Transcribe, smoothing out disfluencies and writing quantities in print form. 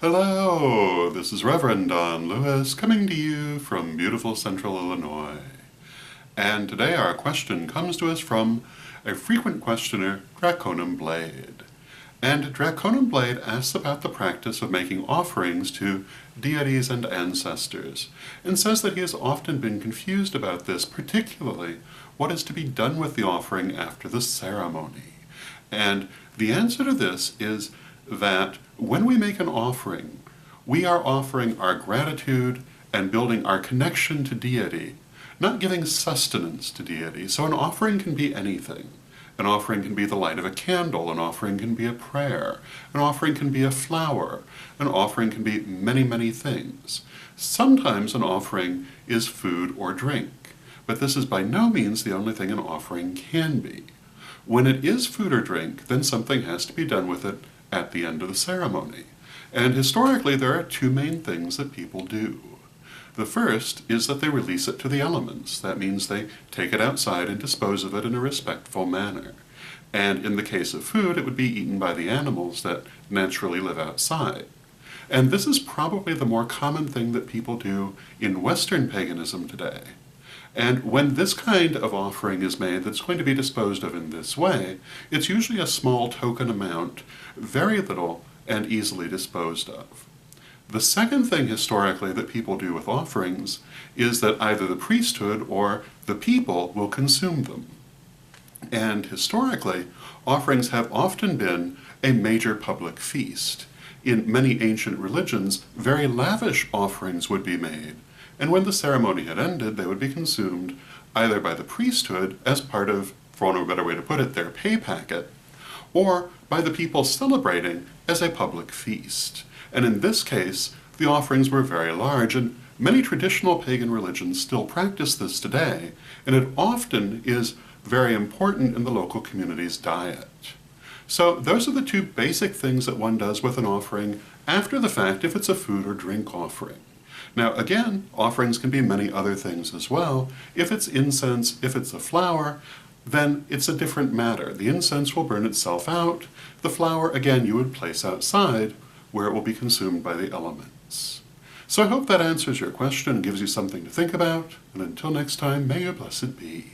Hello, this is Reverend Don Lewis coming to you from beautiful central Illinois. And today our question comes to us from a frequent questioner, DrakonumBlade. And DrakonumBlade asks about the practice of making offerings to deities and ancestors, and says that he has often been confused about this, particularly what is to be done with the offering after the ceremony. And the answer to this is that when we make an offering, we are offering our gratitude and building our connection to deity, not giving sustenance to deity. So an offering can be anything. An offering can be the light of a candle, an offering can be a prayer, an offering can be a flower, an offering can be many, many things. Sometimes an offering is food or drink, but this is by no means the only thing an offering can be. When it is food or drink, then something has to be done with it at the end of the ceremony. And historically, there are two main things that people do. The first is that they release it to the elements. That means they take it outside and dispose of it in a respectful manner. And in the case of food, it would be eaten by the animals that naturally live outside. And this is probably the more common thing that people do in Western paganism today. And when this kind of offering is made that's going to be disposed of in this way, it's usually a small token amount, very little, and easily disposed of. The second thing historically that people do with offerings is that either the priesthood or the people will consume them. And historically, offerings have often been a major public feast. In many ancient religions, very lavish offerings would be made, and when the ceremony had ended, they would be consumed either by the priesthood as part of, for want of a better way to put it, their pay packet, or by the people celebrating as a public feast. And in this case, the offerings were very large, and many traditional pagan religions still practice this today, and it often is very important in the local community's diet. So those are the two basic things that one does with an offering after the fact if it's a food or drink offering. Now again, offerings can be many other things as well. If it's incense, if it's a flower, then it's a different matter. The incense will burn itself out. The flower, again, you would place outside where it will be consumed by the elements. So I hope that answers your question and gives you something to think about. And until next time, may your blessed be.